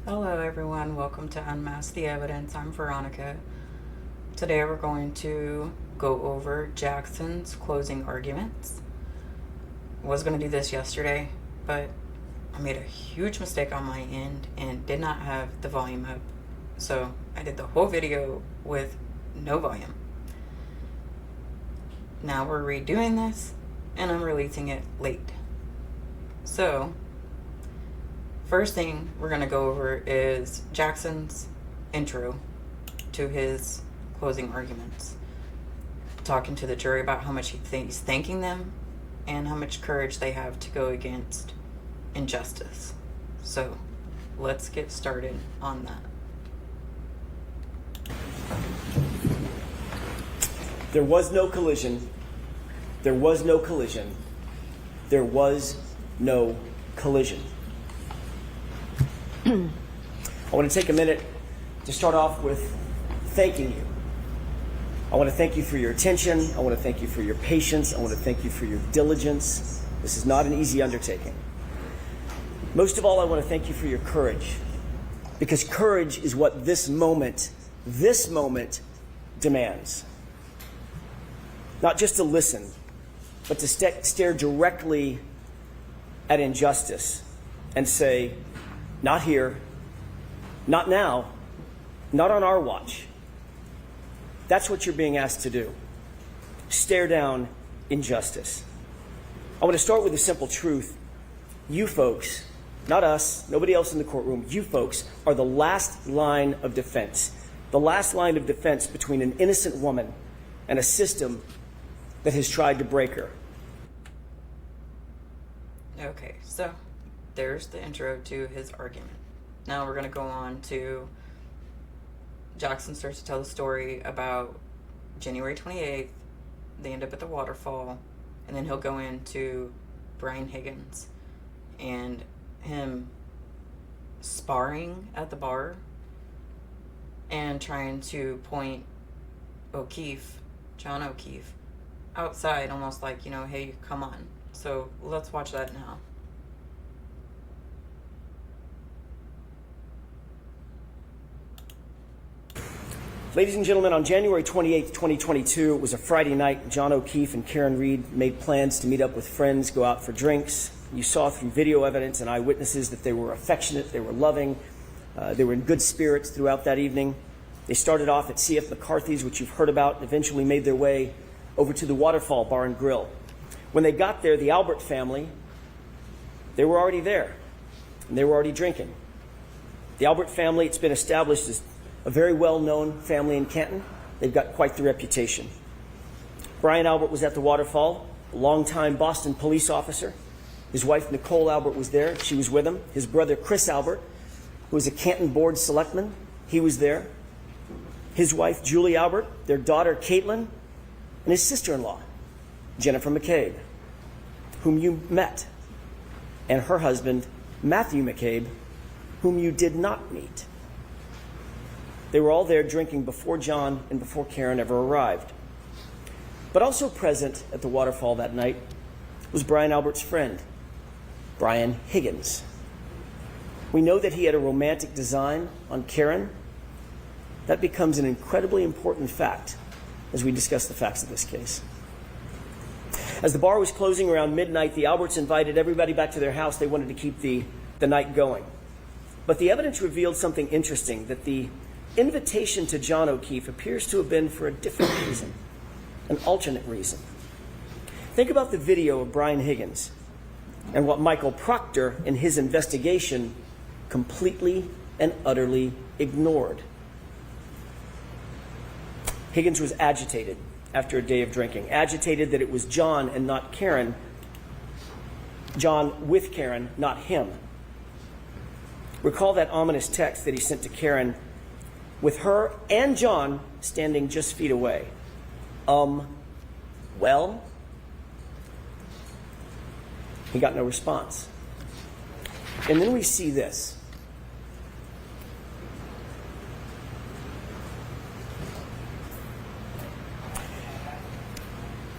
Hello everyone, welcome to Unmask the Evidence. I'm Veronica. Today we're going to go over Jackson's closing arguments. I was going to do this yesterday, but I made a huge mistake on my end and did not have the volume up. So I did the whole video with no volume. Now we're redoing this and I'm releasing it late. So first thing we're going to go over is Jackson's intro to his closing arguments. Talking to the jury about how much he's thanking them and how much courage they have to go against injustice. So let's get started on that. There was no collision. There was no collision. There was no collision. I want to take a minute to start off with thanking you. I want to thank you for your attention. I want to thank you for your patience. I want to thank you for your diligence. This is not an easy undertaking. Most of all, I want to thank you for your courage, because courage is what this moment demands. Not just to listen, but to stare directly at injustice and say, not here, not now, not on our watch. That's what you're being asked to do. Stare down injustice. I want to start with a simple truth. You folks, not us, nobody else in the courtroom, you folks are the last line of defense. The last line of defense between an innocent woman and a system that has tried to break her. Okay, so there's the intro to his argument. Now we're going to go on to Jackson starts to tell the story about January 28th. They end up at the waterfall, and then he'll go into Brian Higgins and him sparring at the bar and trying to point John O'Keefe, outside, almost like, hey, come on. So let's watch that now. Ladies and gentlemen, on January 28th, 2022, it was a Friday night. John O'Keefe and Karen Reed made plans to meet up with friends, go out for drinks. You saw through video evidence and eyewitnesses that they were affectionate, they were loving, they were in good spirits throughout that evening. They started off at C.F. McCarthy's, which you've heard about, and eventually made their way over to the Waterfall Bar and Grill. When they got there, the Albert family, they were already there, and they were already drinking. The Albert family, it's been established as a very well-known family in Canton. They've got quite the reputation. Brian Albert was at the Waterfall, a longtime Boston police officer. His wife, Nicole Albert, was there. She was with him. His brother, Chris Albert, who was a Canton board selectman, he was there. His wife, Julie Albert, their daughter, Caitlin, and his sister-in-law, Jennifer McCabe, whom you met, and her husband, Matthew McCabe, whom you did not meet. They were all there drinking before John and before Karen ever arrived. But also present at the waterfall that night was Brian Albert's friend, Brian Higgins. We know that he had a romantic design on Karen. That becomes an incredibly important fact as we discuss the facts of this case. As the bar was closing around midnight, the Alberts invited everybody back to their house. They wanted to keep the night going. But the evidence revealed something interesting, that the invitation to John O'Keefe appears to have been for a different reason, an alternate reason. Think about the video of Brian Higgins and what Michael Proctor in his investigation completely and utterly ignored. Higgins was agitated after a day of drinking, agitated that it was John and not Karen, John with Karen, not him. Recall that ominous text that he sent to Karen with her and John standing just feet away. Well? He got no response. And then we see this.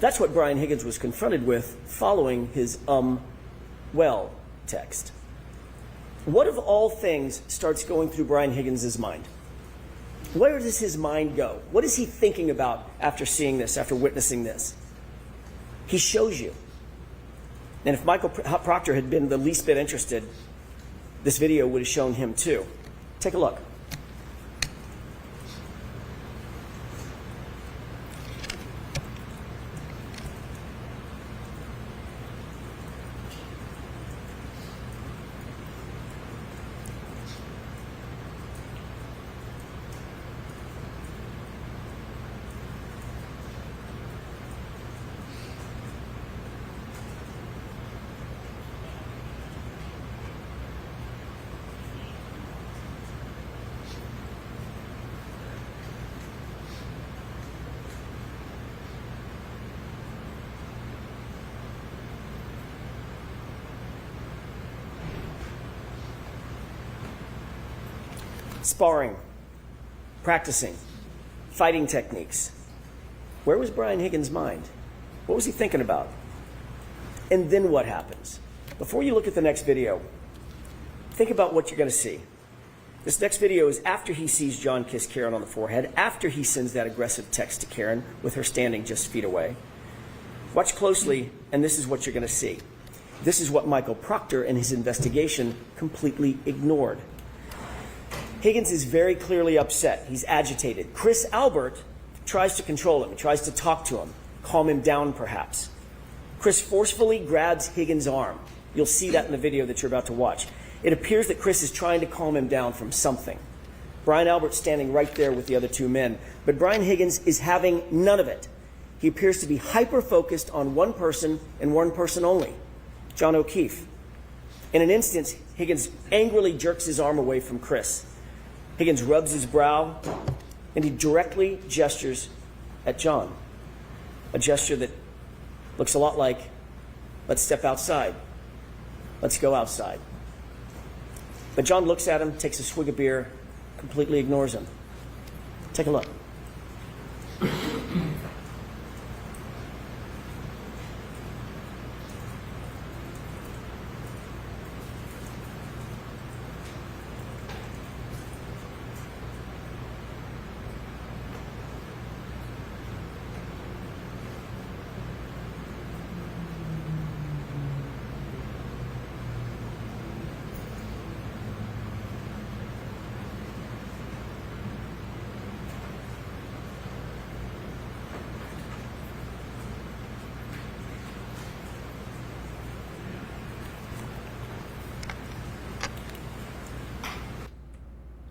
That's what Brian Higgins was confronted with following his well text. What of all things starts going through Brian Higgins' mind? Where does his mind go? What is he thinking about after seeing this, after witnessing this? He shows you. And if Michael Proctor had been the least bit interested, this video would have shown him too. Take a look. Sparring, practicing, fighting techniques. Where was Brian Higgins' mind? What was he thinking about? And then what happens? Before you look at the next video, think about what you're going to see. This next video is after he sees John kiss Karen on the forehead, after he sends that aggressive text to Karen with her standing just feet away. Watch closely, and this is what you're going to see. This is what Michael Proctor and his investigation completely ignored. Higgins is very clearly upset. He's agitated. Chris Albert tries to control him, tries to talk to him, calm him down perhaps. Chris forcefully grabs Higgins' arm. You'll see that in the video that you're about to watch. It appears that Chris is trying to calm him down from something. Brian Albert's standing right there with the other two men, but Brian Higgins is having none of it. He appears to be hyper-focused on one person and one person only, John O'Keefe. In an instant, Higgins angrily jerks his arm away from Chris. Higgins rubs his brow, and he directly gestures at John. A gesture that looks a lot like, let's step outside. Let's go outside. But John looks at him, takes a swig of beer, completely ignores him. Take a look.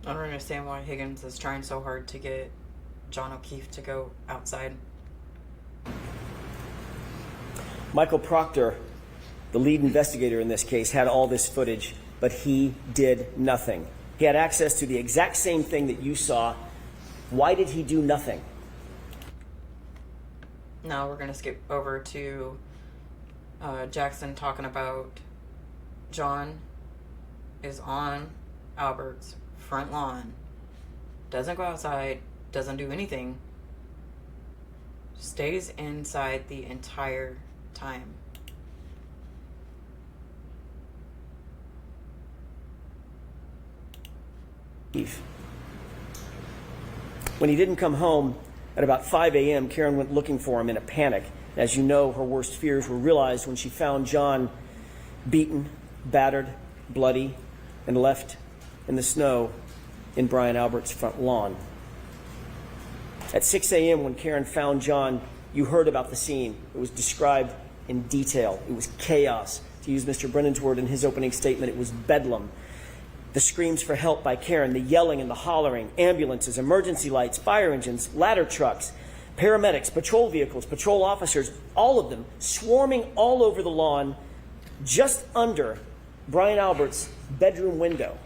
I don't understand why Higgins is trying so hard to get John O'Keefe to go outside. Michael Proctor, the lead investigator in this case, had all this footage, but he did nothing. He had access to the exact same thing that you saw. Why did he do nothing? Now we're going to skip over to Jackson talking about John is on Albert's front lawn, doesn't go outside, doesn't do anything, stays inside the entire time. When he didn't come home at about 5 a.m., Karen went looking for him in a panic. As you know, her worst fears were realized when she found John beaten, battered, bloody, and left in the snow in Brian Albert's front lawn. At 6 a.m. when Karen found John, you heard about the scene. It was described in detail. It was chaos. To use Mr. Brennan's word in his opening statement, it was bedlam. The screams for help by Karen, the yelling and the hollering, ambulances, emergency lights, fire engines, ladder trucks, paramedics, patrol vehicles, patrol officers, all of them swarming all over the lawn just under Brian Albert's bedroom window.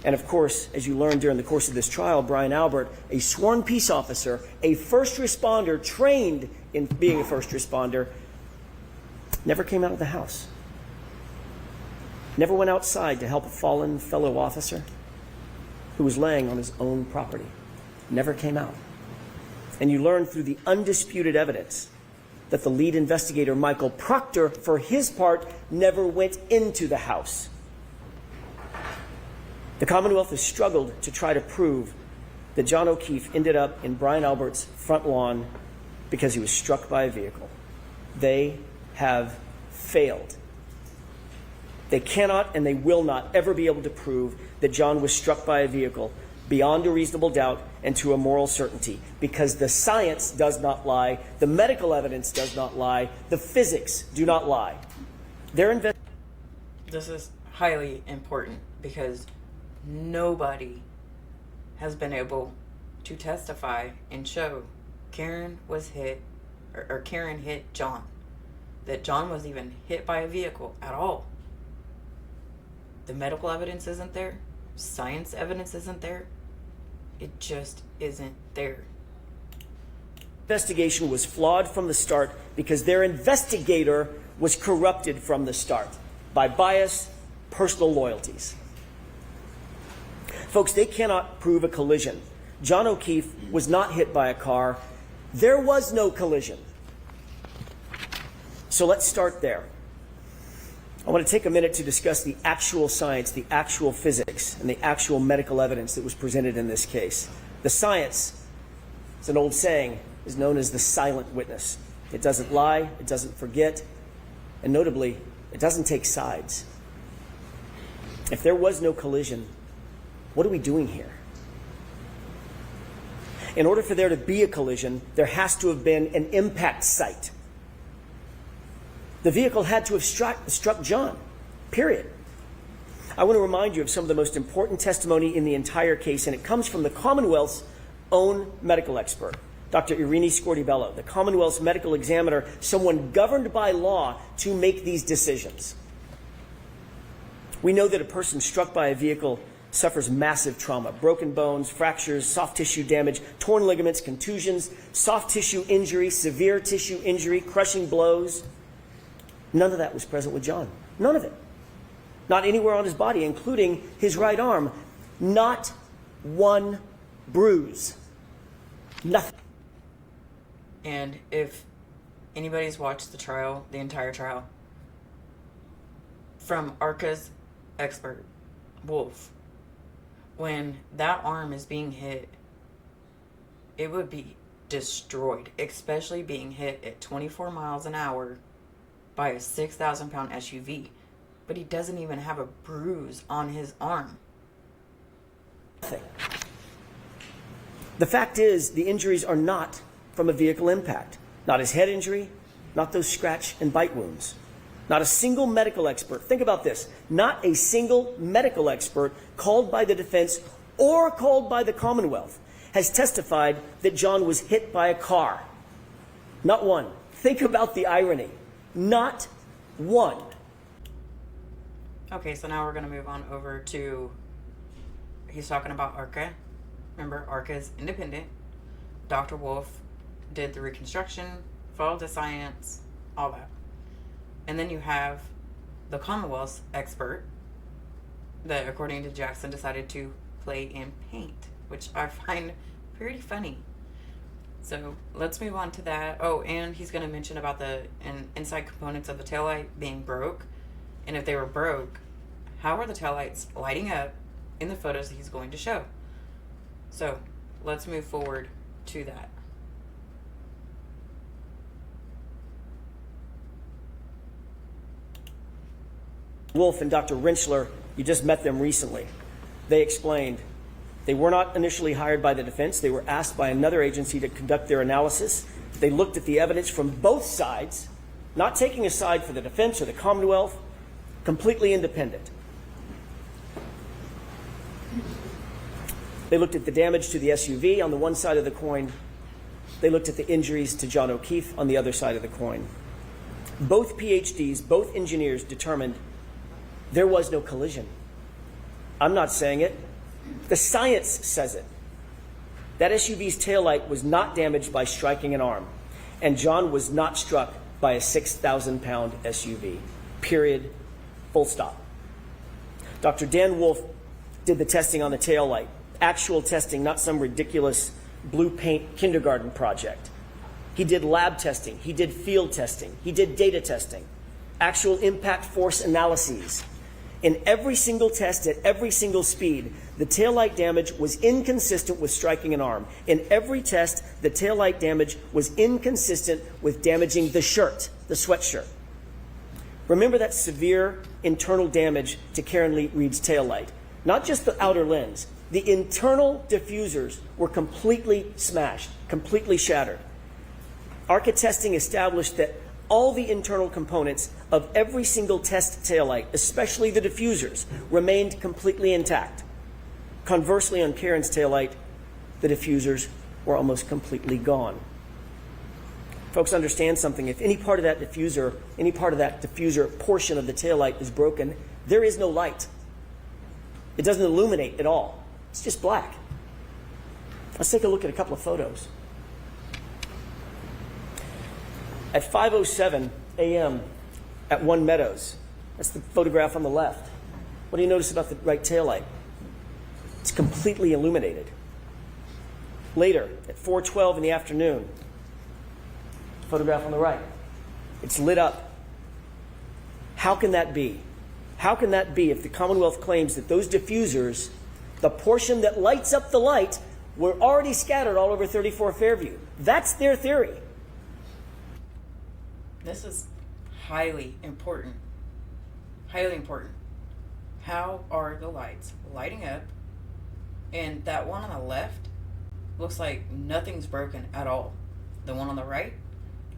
And of course, as you learned during the course of this trial, Brian Albert, a sworn peace officer, a first responder trained in being a first responder, never came out of the house. Never went outside to help a fallen fellow officer who was laying on his own property. Never came out. And you learned through the undisputed evidence that the lead investigator, Michael Proctor, for his part, never went into the house. The Commonwealth has struggled to try to prove that John O'Keefe ended up in Brian Albert's front lawn because he was struck by a vehicle. They have failed. They cannot and they will not ever be able to prove that John was struck by a vehicle beyond a reasonable doubt and to a moral certainty, because the science does not lie, the medical evidence does not lie, the physics do not lie. This is highly important because nobody has been able to testify and show Karen was hit, or Karen hit John, that John was even hit by a vehicle at all. The medical evidence isn't there. Science evidence isn't there. It just isn't there. Investigation was flawed from the start because their investigator was corrupted from the start by bias, personal loyalties. Folks, they cannot prove a collision. John O'Keefe was not hit by a car. There was no collision. So let's start there. I want to take a minute to discuss the actual science, the actual physics, and the actual medical evidence that was presented in this case. The science, it's an old saying, is known as the silent witness. It doesn't lie, it doesn't forget, and notably, it doesn't take sides. If there was no collision, what are we doing here? In order for there to be a collision, there has to have been an impact site. The vehicle had to have struck John, period. I want to remind you of some of the most important testimony in the entire case, and it comes from the Commonwealth's own medical expert, Dr. Irini Scortibello, the Commonwealth's medical examiner, someone governed by law to make these decisions. We know that a person struck by a vehicle suffers massive trauma, broken bones, fractures, soft tissue damage, torn ligaments, contusions, soft tissue injury, severe tissue injury, crushing blows. None of that was present with John. None of it. Not anywhere on his body, including his right arm. Not one bruise. Nothing. And if anybody's watched the trial, the entire trial, from ARCA's expert, Wolf, when that arm is being hit, it would be destroyed, especially being hit at 24 miles an hour by a 6,000-pound SUV. But he doesn't even have a bruise on his arm. The fact is, the injuries are not from a vehicle impact. Not his head injury, not those scratch and bite wounds. Not a single medical expert, think about this, not a single medical expert called by the defense or called by the Commonwealth has testified that John was hit by a car. Not one. Think about the irony. Not one. Okay, so now we're going to move on over to, he's talking about ARCA. Remember, ARCA is independent. Dr. Wolf did the reconstruction, followed the science, all that. And then you have the Commonwealth's expert that, according to Jackson, decided to play in paint, which I find pretty funny. So let's move on to that. Oh, and he's going to mention about the inside components of the taillight being broke. And if they were broke, how are the taillights lighting up in the photos that he's going to show? So let's move forward to that. Wolf and Dr. Rentschler, you just met them recently. They explained they were not initially hired by the defense. They were asked by another agency to conduct their analysis. They looked at the evidence from both sides, not taking a side for the defense or the Commonwealth, completely independent. They looked at the damage to the SUV on the one side of the coin. They looked at the injuries to John O'Keefe on the other side of the coin. Both PhDs, both engineers determined there was no collision. I'm not saying it. The science says it. That SUV's taillight was not damaged by striking an arm, and John was not struck by a 6,000-pound SUV. Period. Full stop. Dr. Dan Wolf did the testing on the taillight. Actual testing, not some ridiculous blue paint kindergarten project. He did lab testing. He did field testing. He did data testing. Actual impact force analyses. In every single test at every single speed, the taillight damage was inconsistent with striking an arm. In every test, the taillight damage was inconsistent with damaging the shirt, the sweatshirt. Remember that severe internal damage to Karen Reed's taillight. Not just the outer lens. The internal diffusers were completely smashed, completely shattered. ARCA testing established that all the internal components of every single test taillight, especially the diffusers, remained completely intact. Conversely, on Karen's taillight, the diffusers were almost completely gone. Folks, understand something. If any part of that diffuser portion of the taillight is broken, there is no light. It doesn't illuminate at all. It's just black. Let's take a look at a couple of photos. At 5:07 a.m. at One Meadows, that's the photograph on the left. What do you notice about the right taillight? It's completely illuminated. Later, at 4:12 in the afternoon, photograph on the right, it's lit up. How can that be? How can that be if the Commonwealth claims that those diffusers, the portion that lights up the light, were already scattered all over 34 Fairview? That's their theory. This is highly important. Highly important. How are the lights lighting up? And that one on the left looks like nothing's broken at all. The one on the right,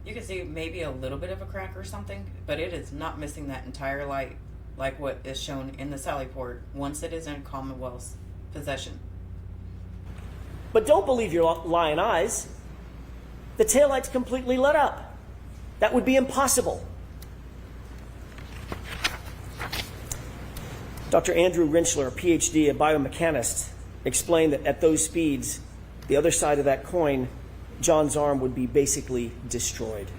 you can see maybe a little bit of a crack or something, but it is not missing that entire light like what is shown in the Sally Port once it is in Commonwealth's possession. But don't believe your lying eyes. The taillight's completely lit up. That would be impossible. Dr. Andrew Rinchler, a PhD, a biomechanist, explained that at those speeds, the other side of that coin, John's arm would be basically destroyed.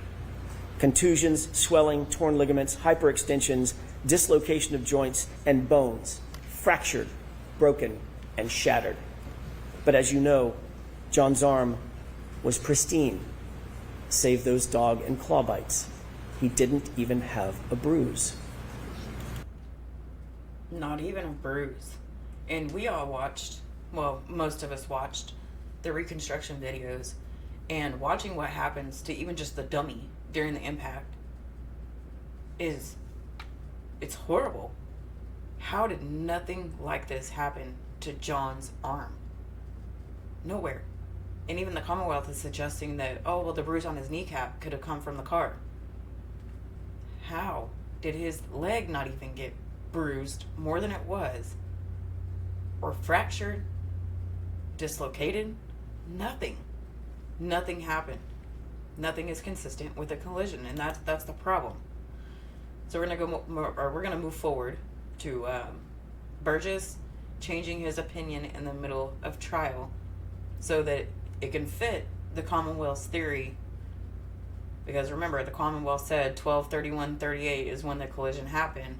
Contusions, swelling, torn ligaments, hyperextensions, dislocation of joints and bones, fractured, broken, and shattered. But as you know, John's arm was pristine, save those dog and claw bites. He didn't even have a bruise. Not even a bruise. And we all watched, well, most of us watched the reconstruction videos, and watching what happens to even just the dummy during the impact it's horrible. How did nothing like this happen to John's arm? Nowhere. And even the Commonwealth is suggesting that, oh, well, the bruise on his kneecap could have come from the car. How did his leg not even get bruised more than it was? Or fractured? Dislocated? Nothing. Nothing happened. Nothing is consistent with a collision, and that's the problem. So we're gonna move forward to Burgess changing his opinion in the middle of trial so that it can fit the Commonwealth's theory. Because remember, the Commonwealth said 12/31/38 is when the collision happened,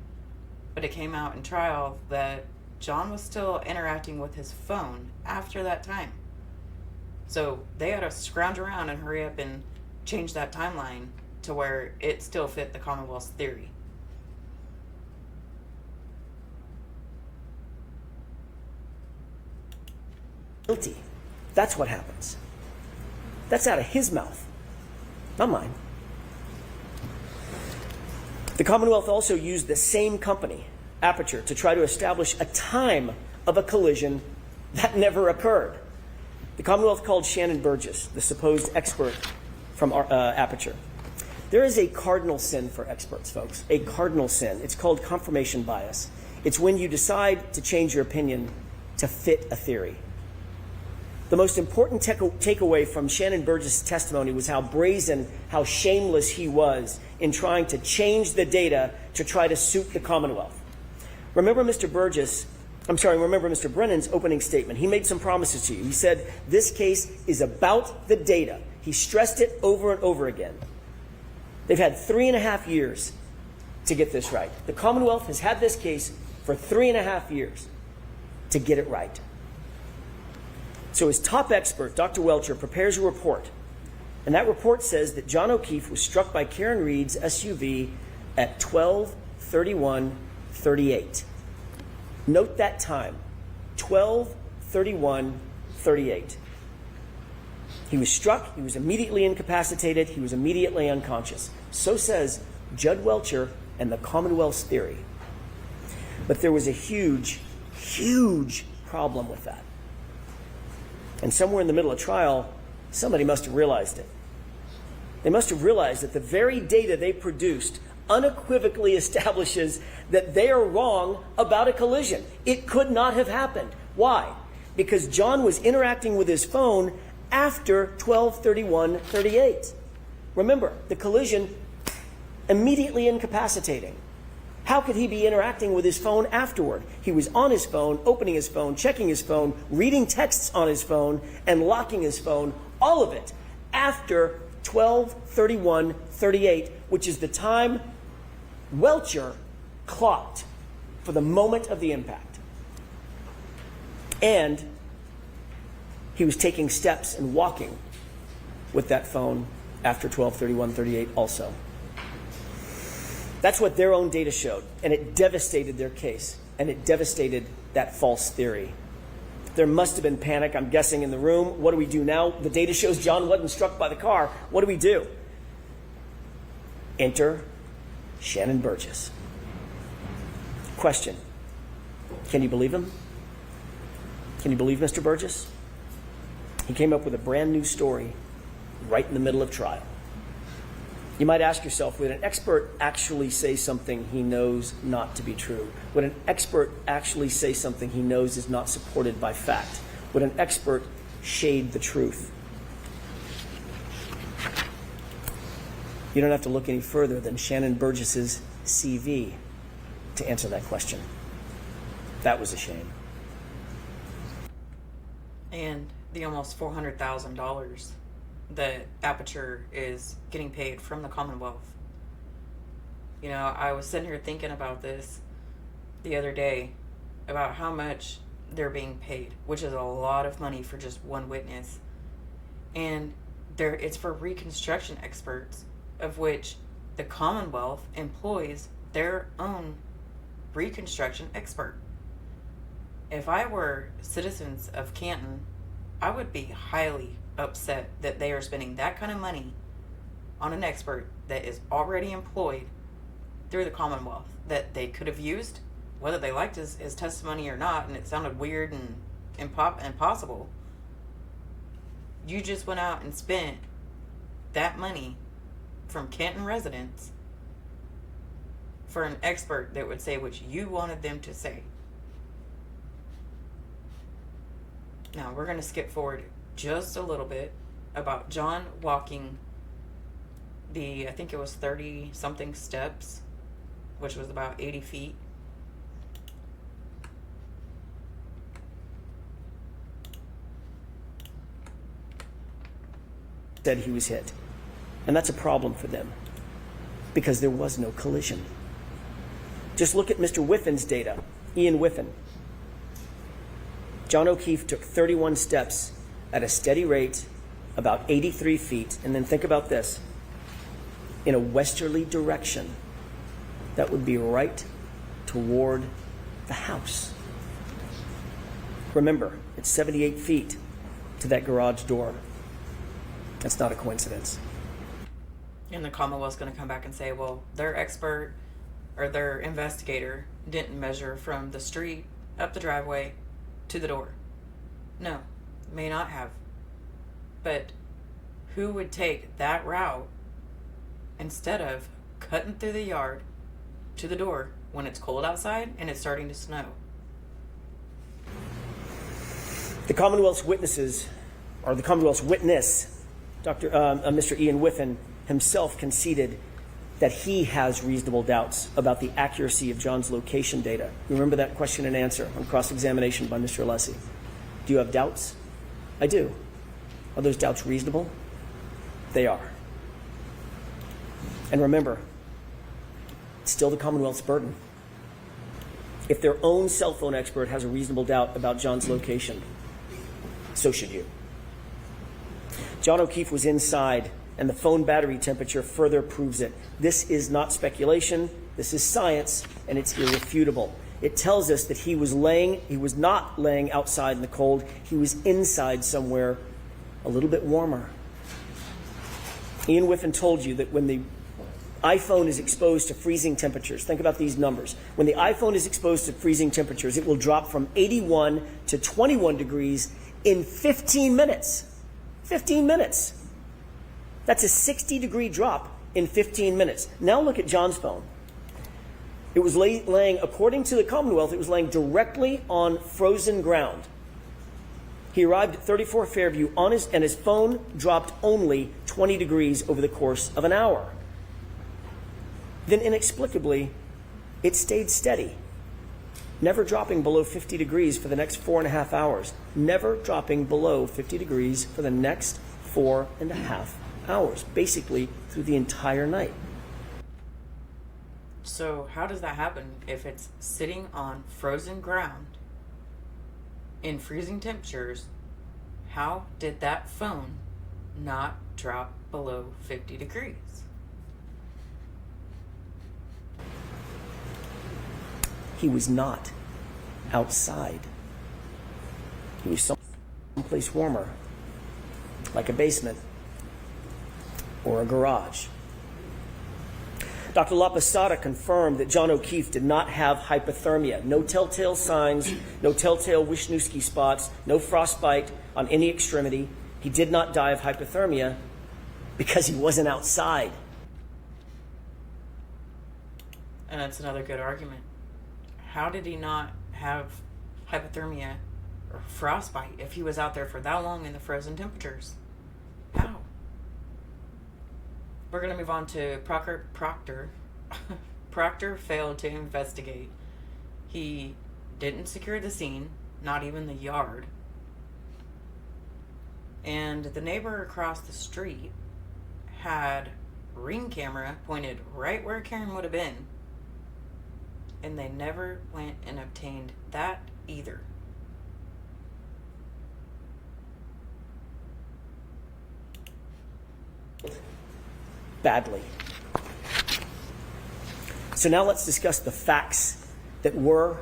but it came out in trial that John was still interacting with his phone after that time. So they had to scrounge around and hurry up and change that timeline to where it still fit the Commonwealth's theory. Guilty. That's what happens. That's out of his mouth, not mine. The Commonwealth also used the same company, Aperture, to try to establish a time of a collision that never occurred. The Commonwealth called Shannon Burgess, the supposed expert from Aperture. There is a cardinal sin for experts, folks, a cardinal sin. It's called confirmation bias. It's when you decide to change your opinion to fit a theory. The most important takeaway from Shannon Burgess' testimony was how brazen, how shameless he was in trying to change the data to try to suit the Commonwealth. Remember Mr. Brennan's opening statement. He made some promises to you. He said, this case is about the data. He stressed it over and over again. They've had 3.5 years to get this right. The Commonwealth has had this case for 3.5 years to get it right. So his top expert, Dr. Welcher, prepares a report. And that report says that John O'Keefe was struck by Karen Reed's SUV at 12/31/38. Note that time, 12:31:38. He was struck, he was immediately incapacitated, he was immediately unconscious. So says Judd Welcher and the Commonwealth's theory. But there was a huge, huge problem with that. And somewhere in the middle of trial, somebody must have realized it. They must have realized that the very data they produced unequivocally establishes that they are wrong about a collision. It could not have happened. Why? Because John was interacting with his phone after 12:31:38. Remember, the collision immediately incapacitating. How could he be interacting with his phone afterward? He was on his phone, opening his phone, checking his phone, reading texts on his phone, and locking his phone, all of it after 12:31:38, which is the time Welcher clocked for the moment of the impact. And he was taking steps and walking with that phone after 12:31:38 also. That's what their own data showed, and it devastated their case, and it devastated that false theory. There must have been panic, I'm guessing, in the room. What do we do now? The data shows John wasn't struck by the car. What do we do? Enter Shannon Burgess. Question. Can you believe him? Can you believe Mr. Burgess? He came up with a brand new story right in the middle of trial. You might ask yourself, would an expert actually say something he knows not to be true? Would an expert actually say something he knows is not supported by fact? Would an expert shade the truth? You don't have to look any further than Shannon Burgess's CV to answer that question. That was a shame. And the almost $400,000 that Aperture is getting paid from the Commonwealth. You know, I was sitting here thinking about this the other day, about how much they're being paid, which is a lot of money for just one witness. And it's for reconstruction experts, of which the Commonwealth employs their own reconstruction expert. If I were citizens of Canton, I would be highly upset that they are spending that kind of money on an expert that is already employed through the Commonwealth, that they could have used, whether they liked his testimony or not, and it sounded weird and impossible. You just went out and spent that money from Canton residents for an expert that would say what you wanted them to say. Now, we're going to skip forward just a little bit about John walking I think it was 30 something steps, which was about 80 feet. Said he was hit. And that's a problem for them because there was no collision. Just look at Mr. Whiffin's data, Ian Whiffin. John O'Keefe took 31 steps at a steady rate, about 83 feet, and then think about this, in a westerly direction that would be right toward the house. Remember, it's 78 feet to that garage door. That's not a coincidence. And the Commonwealth's going to come back and say, well, their expert or their investigator didn't measure from the street up the driveway to the door. No, may not have. But who would take that route instead of cutting through the yard to the door when it's cold outside and it's starting to snow? The Commonwealth's witnesses, or the Commonwealth's witness, Mr. Ian Whiffin himself conceded that he has reasonable doubts about the accuracy of John's location data. Remember that question and answer on cross-examination by Mr. Alessi. Do you have doubts? I do. Are those doubts reasonable? They are. And remember, it's still the Commonwealth's burden. If their own cell phone expert has a reasonable doubt about John's location, so should you. John O'Keefe was inside, and the phone battery temperature further proves it. This is not speculation. This is science, and it's irrefutable. it tells us that he was not laying outside in the cold. He was inside somewhere a little bit warmer. Ian Whiffen told you that when the iPhone is exposed to freezing temperatures, think about these numbers. When the iPhone is exposed to freezing temperatures, it will drop from 81 to 21 degrees in 15 minutes. 15 minutes. That's a 60-degree drop in 15 minutes. Now look at John's phone. It was laying, according to the Commonwealth, it was laying directly on frozen ground. He arrived at 34 Fairview and his phone dropped only 20 degrees over the course of an hour. Then inexplicably, it stayed steady, never dropping below 50 degrees for the next 4.5 hours. Never dropping below 50 degrees for the next 4.5 hours, basically through the entire night. So how does that happen if it's sitting on frozen ground in freezing temperatures? How did that phone not drop below 50 degrees? He was not outside. He was someplace warmer, like a basement or a garage. Dr. LaPosada confirmed that John O'Keefe did not have hypothermia. No telltale signs, no telltale Wisniewski spots, no frostbite on any extremity. He did not die of hypothermia because he wasn't outside. And that's another good argument. How did he not have hypothermia or frostbite if he was out there for that long in the frozen temperatures? How? We're going to move on to Proctor. Proctor failed to investigate. He didn't secure the scene, not even the yard. And the neighbor across the street had a Ring camera pointed right where Karen would have been. And they never went and obtained that either. Badly. So now let's discuss the facts that were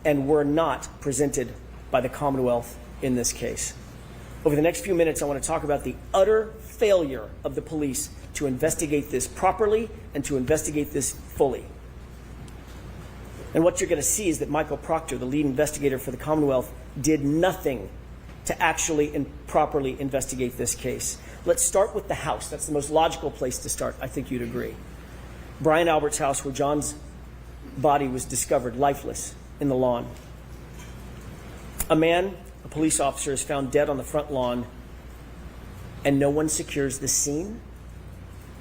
and were not presented by the Commonwealth in this case. Over the next few minutes, I want to talk about the utter failure of the police to investigate this properly and to investigate this fully. And what you're going to see is that Michael Proctor, the lead investigator for the Commonwealth, did nothing to actually and properly investigate this case. Let's start with the house. That's the most logical place to start. I think you'd agree. Brian Albert's house, where John's body was discovered lifeless in the lawn. A police officer, is found dead on the front lawn, and no one secures the scene.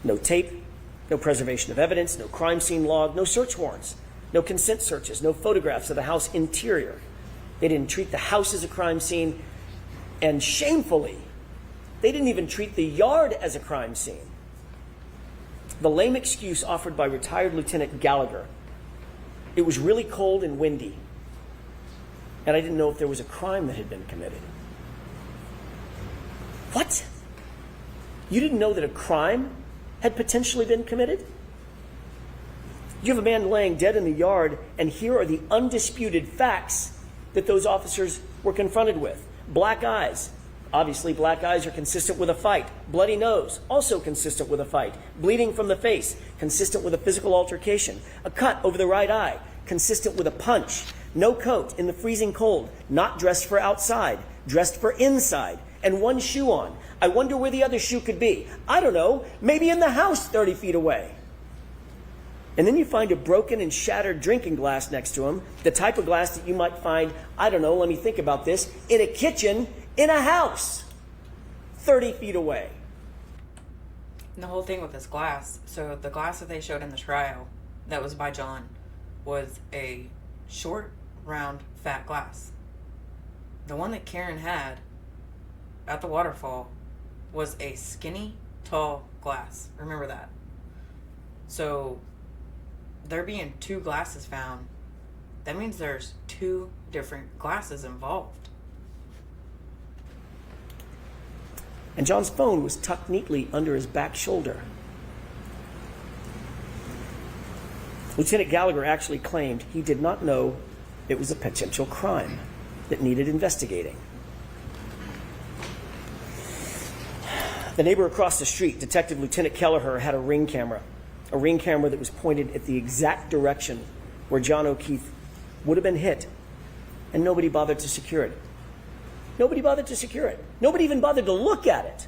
No tape, no preservation of evidence, no crime scene log, no search warrants, no consent searches, no photographs of the house interior. They didn't treat the house as a crime scene, and shamefully, they didn't even treat the yard as a crime scene. The lame excuse offered by retired Lieutenant Gallagher: it was really cold and windy, and I didn't know if there was a crime that had been committed. What? You didn't know that a crime had potentially been committed? You have a man laying dead in the yard, and here are the undisputed facts that those officers were confronted with. Black eyes. Obviously, black eyes are consistent with a fight. Bloody nose, also consistent with a fight. Bleeding from the face, consistent with a physical altercation. A cut over the right eye, consistent with a punch. No coat in the freezing cold, not dressed for outside, dressed for inside, and one shoe on. I wonder where the other shoe could be. I don't know, maybe in the house 30 feet away. And then you find a broken and shattered drinking glass next to him, the type of glass that you might find, I don't know, let me think about this, in a kitchen in a house 30 feet away. And the whole thing with this glass, so the glass that they showed in the trial that was by John was a short, round, fat glass. The one that Karen had at the waterfall was a skinny, tall glass. Remember that. So there being two glasses found, that means there's two different glasses involved. And John's phone was tucked neatly under his back shoulder. Lieutenant Gallagher actually claimed he did not know it was a potential crime that needed investigating. The neighbor across the street, Detective Lieutenant Kelleher, had a ring camera that was pointed at the exact direction where John O'Keefe would have been hit, and nobody bothered to secure it. Nobody bothered to secure it. Nobody even bothered to look at it.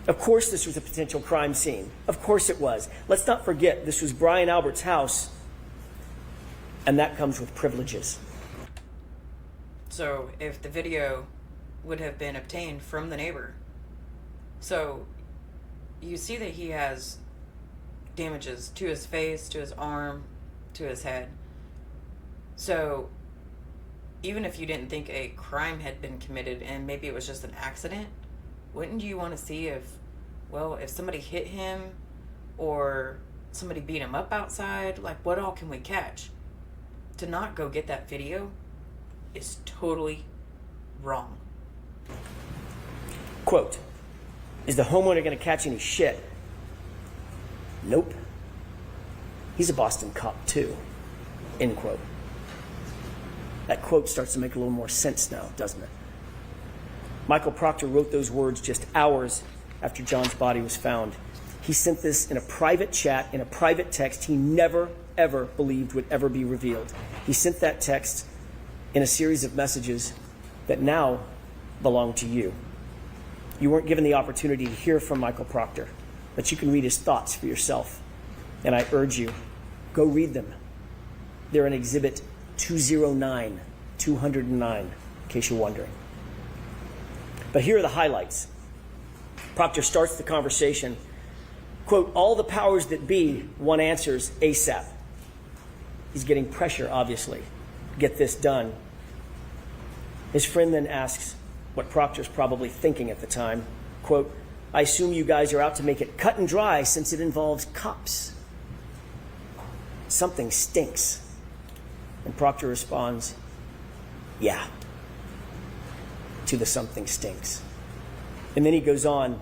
Of course this was a potential crime scene. Of course it was. Let's not forget, this was Brian Albert's house, and that comes with privileges. So if the video would have been obtained from the neighbor, so you see that he has damages to his face, to his arm, to his head. So even if you didn't think a crime had been committed and maybe it was just an accident, wouldn't you want to see if somebody hit him or somebody beat him up outside? Like, what all can we catch? To not go get that video is totally wrong. Quote, is the homeowner going to catch any shit? Nope. He's a Boston cop too. End quote. That quote starts to make a little more sense now, doesn't it? Michael Proctor wrote those words just hours after John's body was found. He sent this in a private chat, in a private text he never, ever believed would ever be revealed. He sent that text in a series of messages that now belong to you. You weren't given the opportunity to hear from Michael Proctor, but you can read his thoughts for yourself. And I urge you, go read them. They're in Exhibit 209, in case you're wondering. But here are the highlights. Proctor starts the conversation, quote, all the powers that be, one answers ASAP. He's getting pressure, obviously, to get this done. His friend then asks what Proctor's probably thinking at the time, quote, I assume you guys are out to make it cut and dry since it involves cops. Something stinks. And Proctor responds, yeah, to the something stinks. And then he goes on,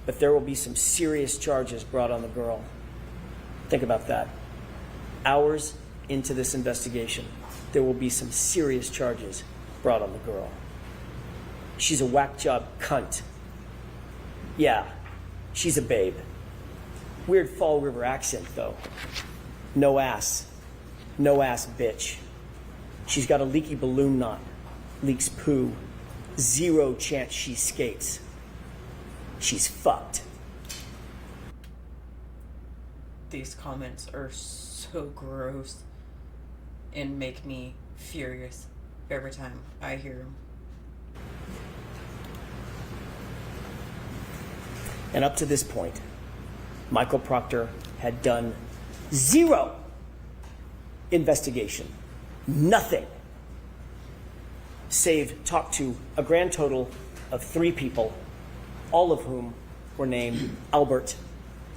but there will be some serious charges brought on the girl. Think about that. Hours into this investigation, there will be some serious charges brought on the girl. She's a whack job cunt. Yeah, she's a babe. Weird Fall River accent, though. No ass. No ass bitch. She's got a leaky balloon knot. Leaks poo. Zero chance she skates. She's fucked. These comments are so gross and make me furious every time I hear them. And up to this point, Michael Proctor had done zero investigation. Nothing. Save talk to a grand total of 3 people, all of whom were named Albert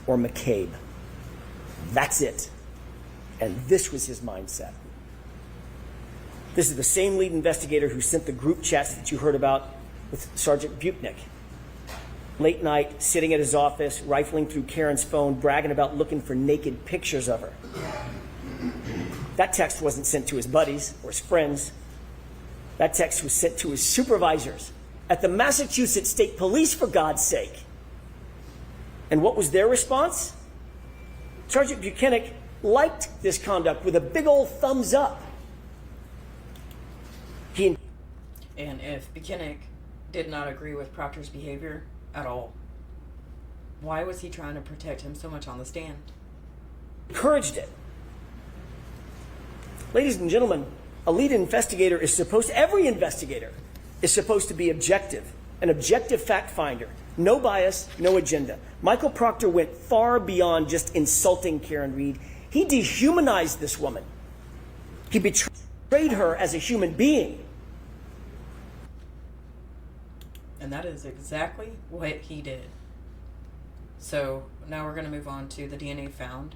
or McCabe. That's it. And this was his mindset. This is the same lead investigator who sent the group chats that you heard about with Sergeant Buchnick. Late night, sitting at his office, rifling through Karen's phone, bragging about looking for naked pictures of her. That text wasn't sent to his buddies or his friends. That text was sent to his supervisors at the Massachusetts State Police, for God's sake. And what was their response? Sergeant Buchanan liked this conduct with a big old thumbs up. And if Buchanan did not agree with Proctor's behavior at all, why was he trying to protect him so much on the stand? Encouraged it. Ladies and gentlemen, a lead investigator is every investigator is supposed to be objective, an objective fact finder. No bias, no agenda. Michael Proctor went far beyond just insulting Karen Reed. He dehumanized this woman. He betrayed her as a human being. And that is exactly what he did. So now we're going to move on to the DNA found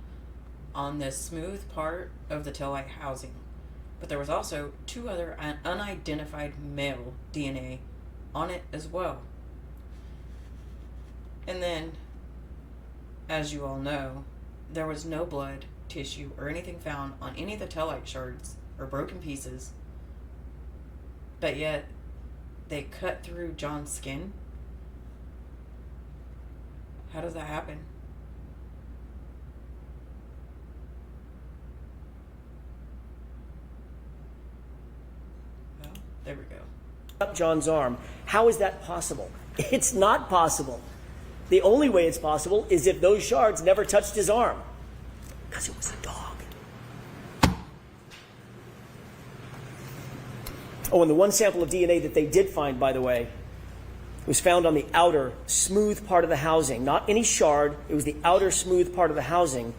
on this smooth part of the taillight housing. But there was also 2 other unidentified male DNA on it as well. And then, as you all know, there was no blood tissue or anything found on any of the taillight shards or broken pieces, but yet they cut through John's skin? How does that happen? Well, there we go. Up John's arm. How is that possible? It's not possible. The only way it's possible is if those shards never touched his arm. Because it was a dog. Oh, and the one sample of DNA that they did find, by the way, was found on the outer, smooth part of the housing. Not any shard. It was the outer, smooth part of the housing.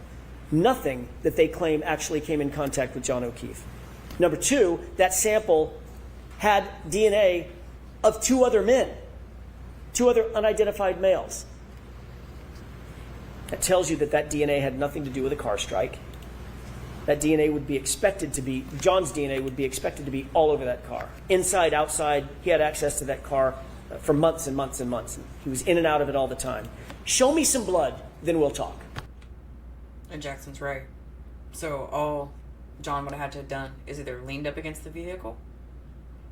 Nothing that they claim actually came in contact with John O'Keefe. Number two, that sample had DNA of two other men, two other unidentified males. That tells you that that DNA had nothing to do with a car strike. That DNA would be expected to be, John's DNA would be expected to be all over that car. Inside, outside, he had access to that car for months and months and months. He was in and out of it all the time. Show me some blood, then we'll talk. And Jackson's right. So all John would have had to have done is either leaned up against the vehicle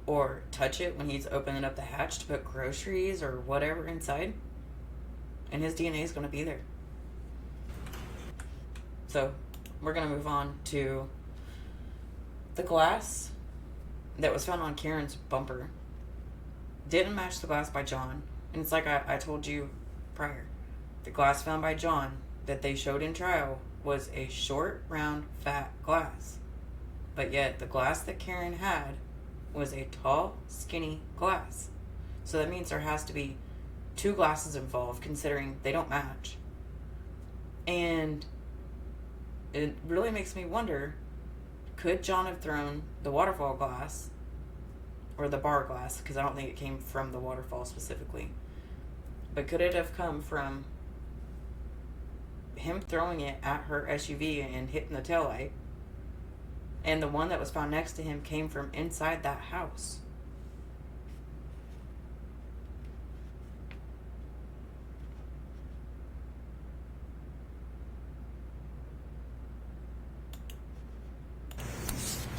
or touch it when he's opening up the hatch to put groceries or whatever inside, and his DNA is going to be there. So we're going to move on to the glass that was found on Karen's bumper. Didn't match the glass by John. And it's like I told you prior. The glass found by John that they showed in trial was a short, round, fat glass. But yet the glass that Karen had was a tall, skinny glass. So that means there has to be two glasses involved, considering they don't match. And it really makes me wonder, could John have thrown the waterfall glass or the bar glass, because I don't think it came from the waterfall specifically, but could it have come from him throwing it at her SUV and hitting the taillight, and the one that was found next to him came from inside that house?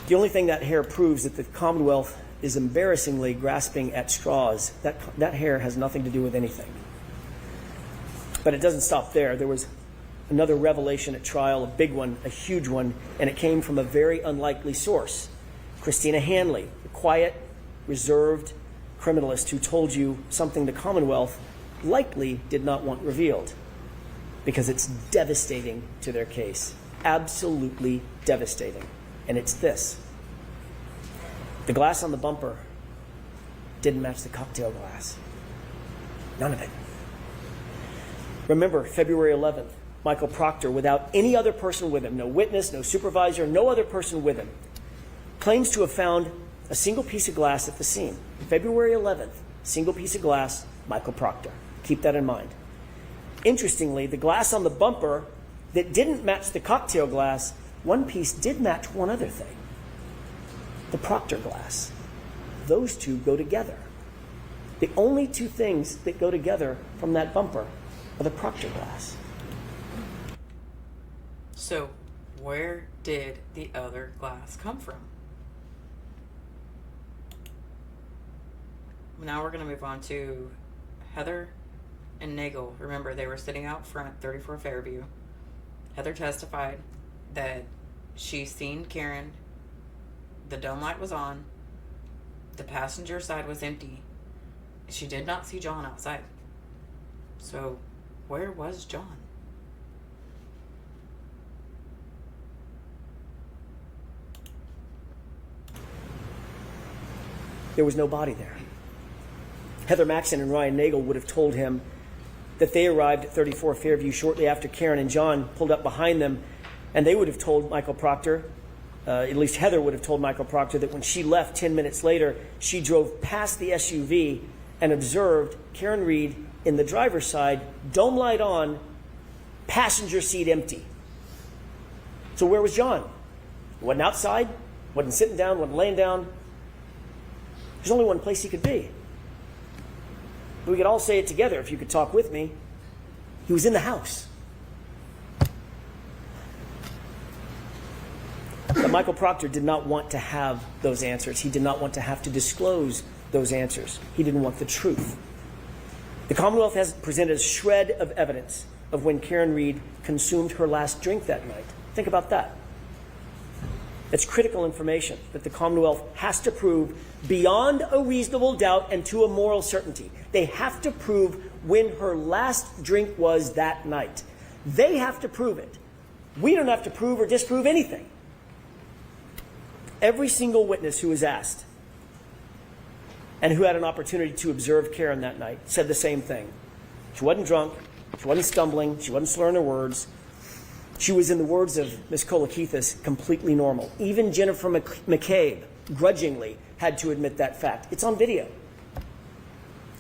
The only thing that hair proves that the Commonwealth is embarrassingly grasping at straws. That hair has nothing to do with anything. But it doesn't stop there. There was another revelation at trial, a big one, a huge one, and it came from a very unlikely source. Christina Hanley, the quiet, reserved criminalist who told you something the Commonwealth likely did not want revealed, because it's devastating to their case. Absolutely devastating. And it's this. The glass on the bumper didn't match the cocktail glass. None of it. Remember, February 11th, Michael Proctor, without any other person with him, no witness, no supervisor, no other person with him, claims to have found a single piece of glass at the scene. February 11th, single piece of glass, Michael Proctor. Keep that in mind. Interestingly, the glass on the bumper that didn't match the cocktail glass, one piece did match one other thing. The Proctor glass. Those two go together. The only two things that go together from that bumper are the Proctor glass. So, where did the other glass come from? Now we're going to move on to Heather and Nagel. Remember, they were sitting out front, 34 Fairview. Heather testified that she seen Karen. The dome light was on. The passenger side was empty. She did not see John outside. So, where was John? There was no body there. Heather Maxon and Ryan Nagel would have told him that they arrived at 34 Fairview shortly after Karen and John pulled up behind them, and they would have told Michael Proctor, at least Heather would have told Michael Proctor, that when she left 10 minutes later, she drove past the SUV and observed Karen Reed in the driver's side, dome light on, passenger seat empty. So where was John? He wasn't outside, wasn't sitting down, wasn't laying down. There's only one place he could be. We could all say it together if you could talk with me. He was in the house. But Michael Proctor did not want to have those answers. He did not want to have to disclose those answers. He didn't want the truth. The Commonwealth has presented a shred of evidence of when Karen Reed consumed her last drink that night. Think about that. It's critical information that the Commonwealth has to prove beyond a reasonable doubt and to a moral certainty. They have to prove when her last drink was that night. They have to prove it. We don't have to prove or disprove anything. Every single witness who was asked and who had an opportunity to observe Karen that night said the same thing. She wasn't drunk. She wasn't stumbling. She wasn't slurring her words. She was, in the words of Ms. Kolakithis, completely normal. Even Jennifer McCabe grudgingly had to admit that fact. It's on video.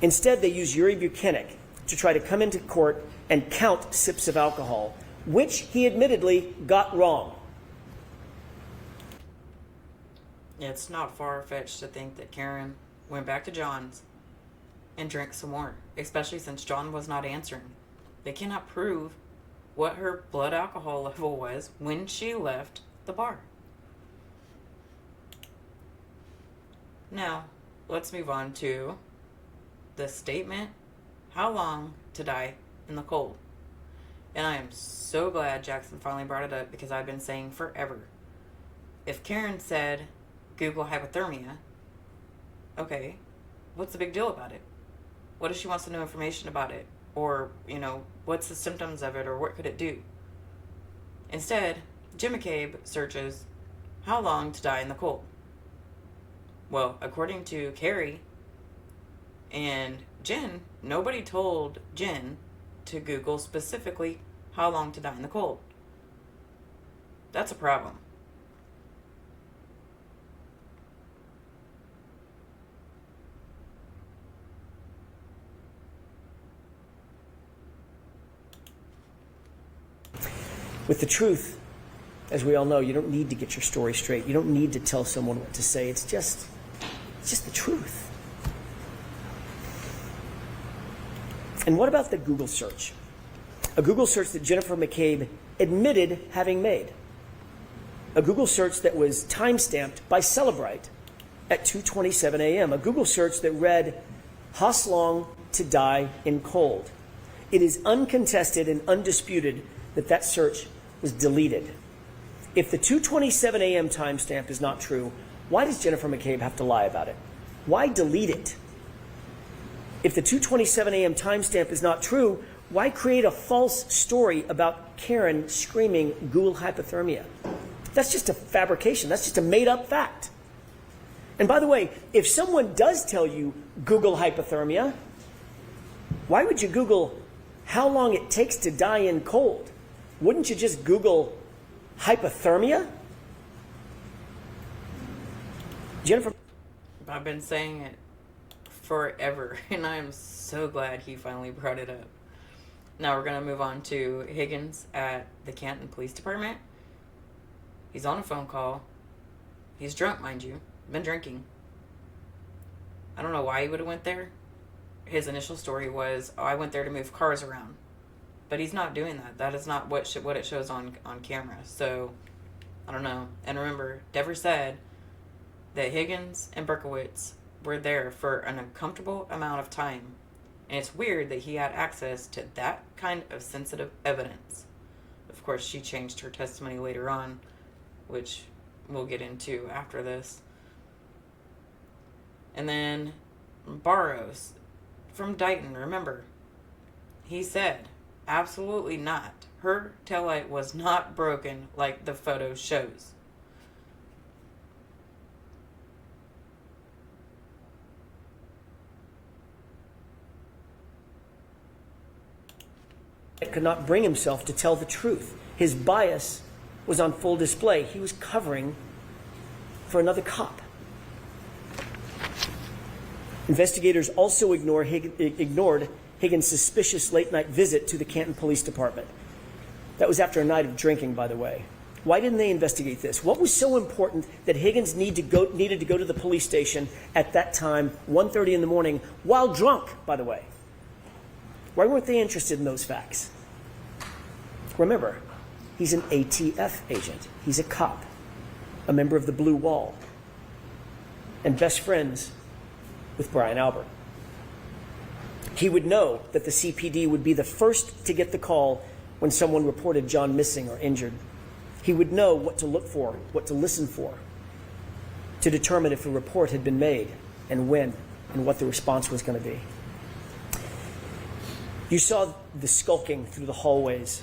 Instead, they used Yuri Buchanan to try to come into court and count sips of alcohol, which he admittedly got wrong. It's not far-fetched to think that Karen went back to John's and drank some more, especially since John was not answering. They cannot prove what her blood alcohol level was when she left the bar. Now, let's move on to the statement, how long to die in the cold. And I am so glad Jackson finally brought it up, because I've been saying forever, if Karen said Google hypothermia, okay, what's the big deal about it? What if she wants to know information about it? Or, what's the symptoms of it, or what could it do? Instead, Jim McCabe searches, how long to die in the cold? Well, according to Carrie and Jen, nobody told Jen to Google specifically how long to die in the cold. That's a problem. With the truth, as we all know, you don't need to get your story straight. You don't need to tell someone what to say. It's just the truth. And what about the Google search? A Google search that Jennifer McCabe admitted having made. A Google search that was time-stamped by Celebrite at 2:27 a.m. A Google search that read, Hoslong to die in cold. It is uncontested and undisputed that search was deleted. If the 2:27 a.m. timestamp is not true, why does Jennifer McCabe have to lie about it? Why delete it? If the 2:27 a.m. timestamp is not true, why create a false story about Karen screaming Google hypothermia? That's just a fabrication. That's just a made-up fact. And by the way, if someone does tell you Google hypothermia, why would you Google how long it takes to die in cold? Wouldn't you just Google hypothermia? Jennifer? I've been saying it forever, and I am so glad he finally brought it up. Now we're going to move on to Higgins at the Canton Police Department. He's on a phone call. He's drunk, mind you. Been drinking. I don't know why he would have went there. His initial story was, I went there to move cars around. But he's not doing that. That is not what it shows on camera. So, I don't know. And remember, Dever said that Higgins and Berkowitz were there for an uncomfortable amount of time. And it's weird that he had access to that kind of sensitive evidence. Of course, she changed her testimony later on, which we'll get into after this. And then Barros from Dighton, remember, he said, absolutely not. Her taillight was not broken like the photo shows. Could not bring himself to tell the truth. His bias was on full display. He was covering for another cop. Investigators also ignored Higgins' suspicious late-night visit to the Canton Police Department. That was after a night of drinking, by the way. Why didn't they investigate this? What was so important that Higgins needed to go to the police station at that time, 1:30 in the morning, while drunk, by the way? Why weren't they interested in those facts? Remember, he's an ATF agent. He's a cop. a member of the Blue Wall, and best friends with Brian Albert. He would know that the CPD would be the first to get the call when someone reported John missing or injured. He would know what to look for, what to listen for, to determine if a report had been made and when and what the response was going to be. You saw the skulking through the hallways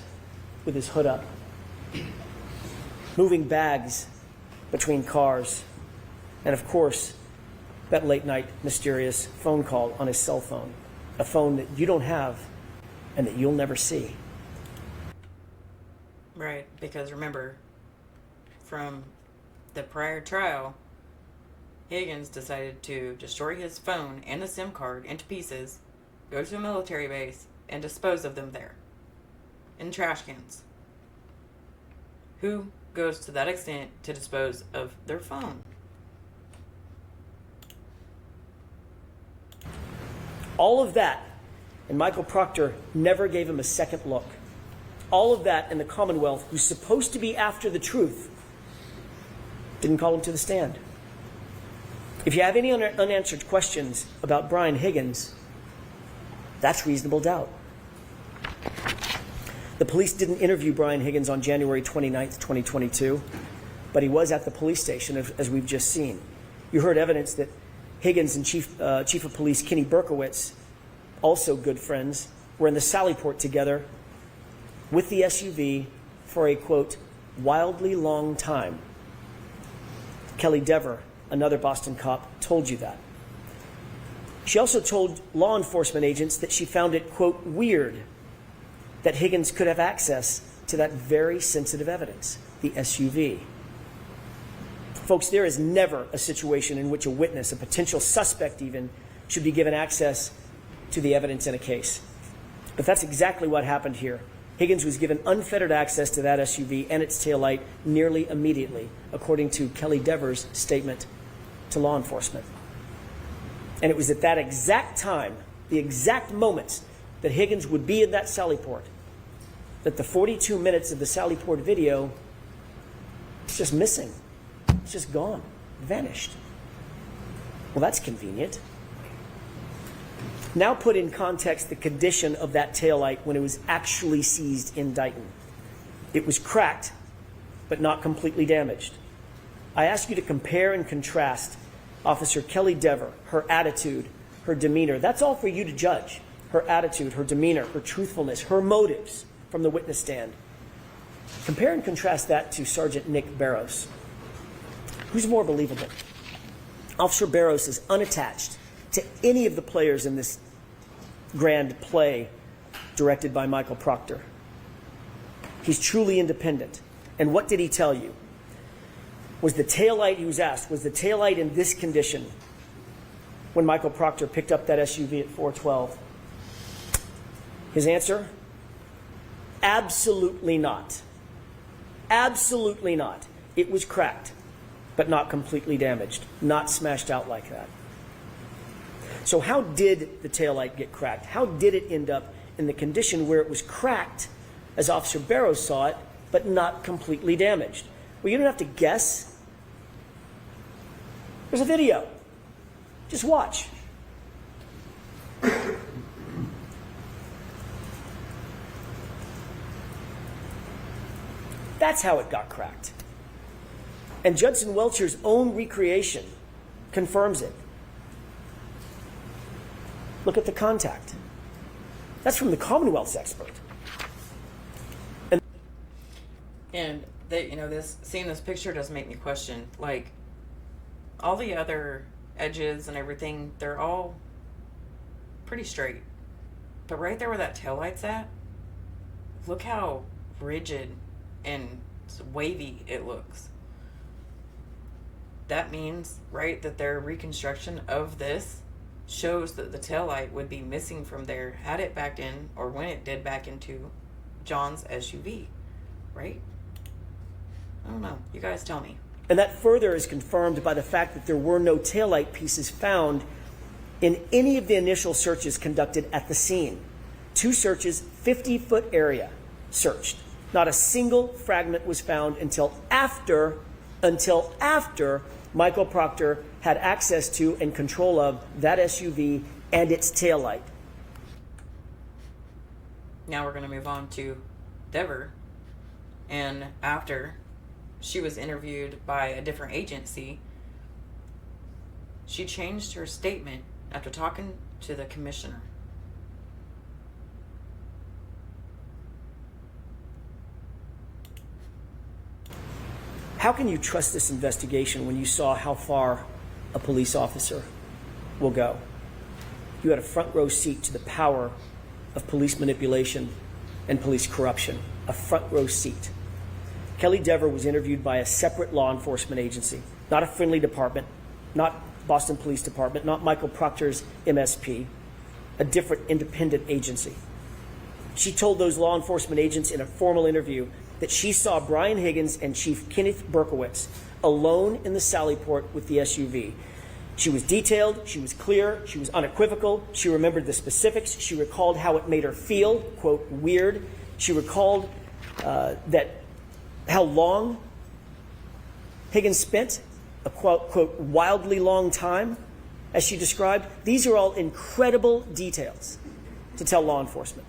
with his hood up, moving bags between cars, and of course, that late night mysterious phone call on his cell phone, a phone that you don't have and that you'll never see. Right, because remember, from the prior trial, Higgins decided to destroy his phone and the SIM card into pieces, go to a military base, and dispose of them there, in trash cans. Who goes to that extent to dispose of their phone? All of that, and Michael Proctor never gave him a second look. All of that, and the Commonwealth, who's supposed to be after the truth, didn't call him to the stand. If you have any unanswered questions about Brian Higgins, that's reasonable doubt. The police didn't interview Brian Higgins on January 29th, 2022, but he was at the police station, as we've just seen. You heard evidence that Higgins and Chief of Police Kenny Berkowitz, also good friends, were in the Sallyport together with the SUV for a, quote, wildly long time. Kelly Dever, another Boston cop, told you that. She also told law enforcement agents that she found it, quote, weird that Higgins could have access to that very sensitive evidence, the SUV. Folks, there is never a situation in which a witness, a potential suspect even, should be given access to the evidence in a case. But that's exactly what happened here. Higgins was given unfettered access to that SUV and its taillight nearly immediately, according to Kelly Dever's statement to law enforcement. And it was at that exact time, the exact moments that Higgins would be in that Sallyport, that the 42 minutes of the Sallyport video is just missing. It's just gone, vanished. Well, that's convenient. Now put in context the condition of that taillight when it was actually seized in Dighton. It was cracked, but not completely damaged. I ask you to compare and contrast Officer Kelly Dever, her attitude, her demeanor. That's all for you to judge. Her attitude, her demeanor, her truthfulness, her motives from the witness stand. Compare and contrast that to Sergeant Nick Barrows. Who's more believable? Officer Barrows is unattached to any of the players in this grand play directed by Michael Proctor. He's truly independent. And what did he tell you? Was the taillight, he was asked, was the taillight in this condition when Michael Proctor picked up that SUV at 412? His answer? Absolutely not. Absolutely not. It was cracked, but not completely damaged, not smashed out like that. So how did the taillight get cracked? How did it end up in the condition where it was cracked, as Officer Barrows saw it, but not completely damaged? Well, you don't have to guess. There's a video. Just watch. That's how it got cracked. And Judson Welcher's own recreation confirms it. Look at the contact. That's from the Commonwealth's expert. And they, seeing this picture does make me question, like, all the other edges and everything, they're all pretty straight. But right there where that taillight's at, look how rigid and wavy it looks. That means, right, that their reconstruction of this shows that the taillight would be missing from there had it backed in, or when it did back into John's SUV, right? I don't know. You guys tell me. And that further is confirmed by the fact that there were no taillight pieces found in any of the initial searches conducted at the scene. 2 searches, 50-foot area searched. Not a single fragment was found until after until after Michael Proctor had access to and control of that SUV and its taillight. Now we're going to move on to Dever. And after she was interviewed by a different agency, she changed her statement after talking to the commissioner. How can you trust this investigation when you saw how far a police officer will go? You had a front row seat to the power of police manipulation and police corruption. A front row seat. Kelly Dever was interviewed by a separate law enforcement agency, not a friendly department, not Boston Police Department, not Michael Proctor's MSP, a different independent agency. She told those law enforcement agents in a formal interview that she saw Brian Higgins and Chief Kenneth Berkowitz alone in the Sallyport with the SUV. She was detailed, she was clear, she was unequivocal, she remembered the specifics, she recalled how it made her feel, quote, weird. She recalled how long Higgins spent, a quote, wildly long time, as she described. These are all incredible details to tell law enforcement.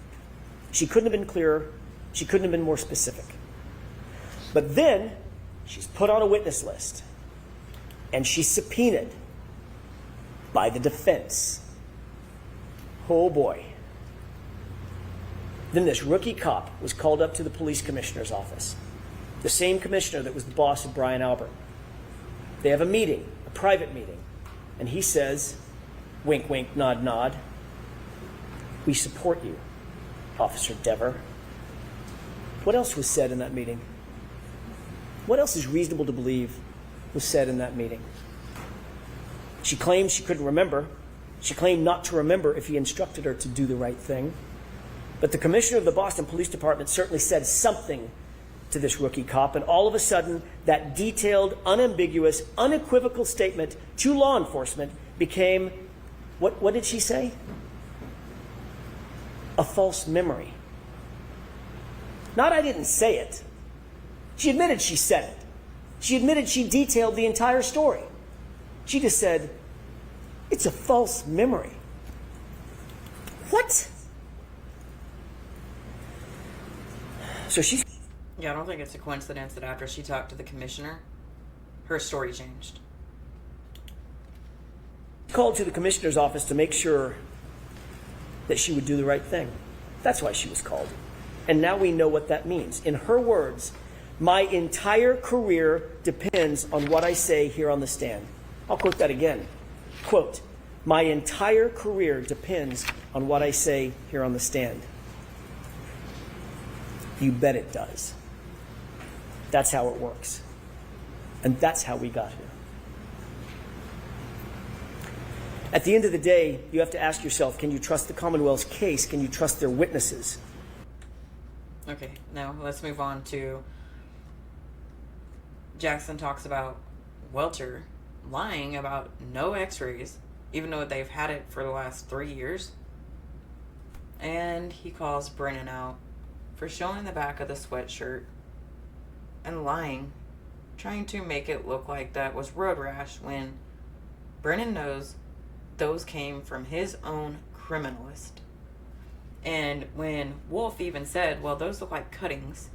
She couldn't have been clearer, she couldn't have been more specific. But then she's put on a witness list and she's subpoenaed by the defense. Oh boy. Then this rookie cop was called up to the police commissioner's office, the same commissioner that was the boss of Brian Albert. They have a meeting, a private meeting, and he says, wink, wink, nod, nod, "We support you, Officer Dever." What else was said in that meeting? What else is reasonable to believe was said in that meeting? She claimed she couldn't remember. She claimed not to remember if he instructed her to do the right thing. But the commissioner of the Boston Police Department certainly said something to this rookie cop, and all of a sudden, that detailed, unambiguous, unequivocal statement to law enforcement became, what did she say? A false memory. Not "I didn't say it." She admitted she said it. She admitted she detailed the entire story. She just said, "It's a false memory." What? So she's... Yeah, I don't think it's a coincidence that after she talked to the commissioner, her story changed. called to the commissioner's office to make sure that she would do the right thing. That's why she was called. And now we know what that means. In her words, "My entire career depends on what I say here on the stand." I'll quote that again. Quote, "My entire career depends on what I say here on the stand." You bet it does. That's how it works. And that's how we got here. At the end of the day, you have to ask yourself, can you trust the Commonwealth's case? Can you trust their witnesses? Okay, now let's move on to Jackson talks about Welcher lying about no x-rays, even though they've had it for the last 3 years. And he calls Brennan out for showing the back of the sweatshirt and lying, trying to make it look like that was road rash when Brennan knows those came from his own criminalist. And when Wolf even said, well, those look like cuttings,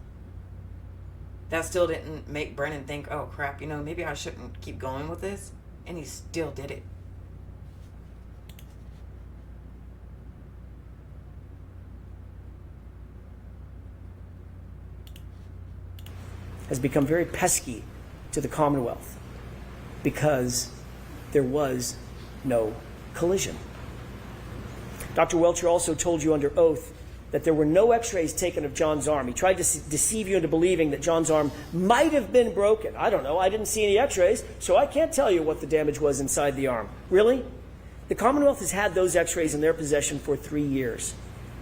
that still didn't make Brennan think, oh crap, maybe I shouldn't keep going with this. And he still did it. Has become very pesky to the Commonwealth because there was no collision. Dr. Welcher also told you under oath that there were no x-rays taken of John's arm. He tried to deceive you into believing that John's arm might have been broken. I don't know. I didn't see any x-rays, so I can't tell you what the damage was inside the arm. Really? The Commonwealth has had those x-rays in their possession for 3 years.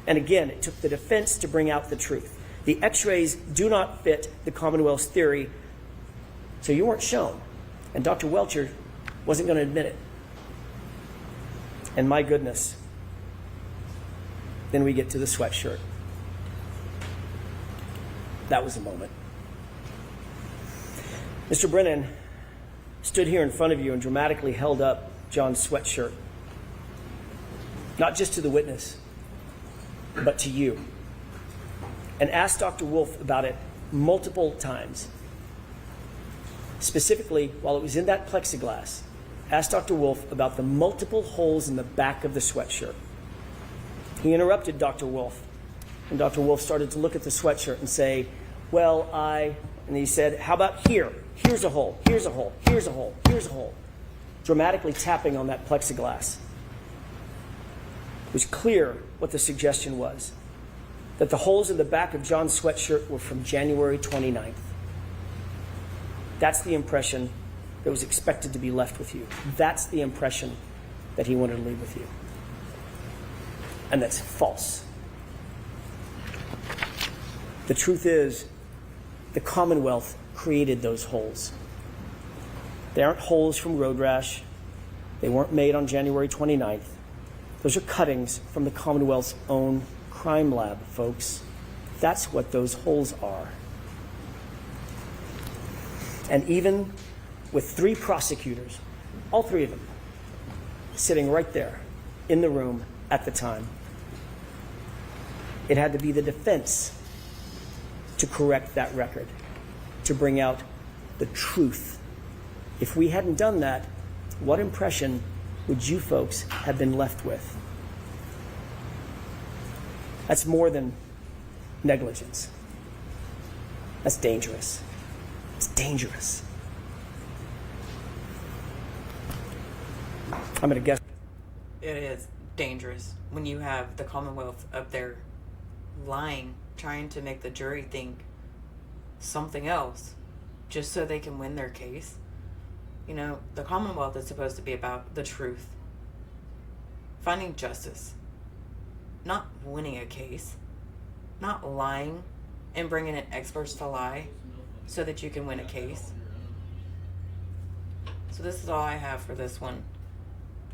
And again, it took the defense to bring out the truth. The x-rays do not fit the Commonwealth's theory, so you weren't shown. And Dr. Welcher wasn't going to admit it. And my goodness, then we get to the sweatshirt. That was a moment. Mr. Brennan stood here in front of you and dramatically held up John's sweatshirt, not just to the witness, but to you, and asked Dr. Wolf about it multiple times. Specifically, while it was in that plexiglass, asked Dr. Wolf about the multiple holes in the back of the sweatshirt. He interrupted Dr. Wolf, and Dr. Wolf started to look at the sweatshirt and say, well, and he said, how about here? Here's a hole, here's a hole, here's a hole, here's a hole. Dramatically tapping on that plexiglass. It was clear what the suggestion was, that the holes in the back of John's sweatshirt were from January 29th. That's the impression that was expected to be left with you. That's the impression that he wanted to leave with you. And that's false. The truth is, the Commonwealth created those holes. They aren't holes from road rash. They weren't made on January 29th. Those are cuttings from the Commonwealth's own crime lab, folks. That's what those holes are. And even with 3 prosecutors, all 3 of them, sitting right there in the room at the time, it had to be the defense to correct that record, to bring out the truth. If we hadn't done that, what impression would you folks have been left with? That's more than negligence. That's dangerous. It's dangerous. I'm going to guess. It is dangerous when you have the Commonwealth up there lying, trying to make the jury think something else just so they can win their case. You know, the Commonwealth is supposed to be about the truth, finding justice, not winning a case, not lying and bringing in experts to lie so that you can win a case. So this is all I have for this one.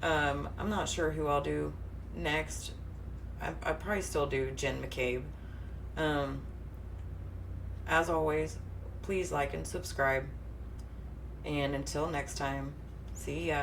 I'm not sure who I'll do next. I probably still do Jen McCabe. As always, please like and subscribe. And until next time, see ya.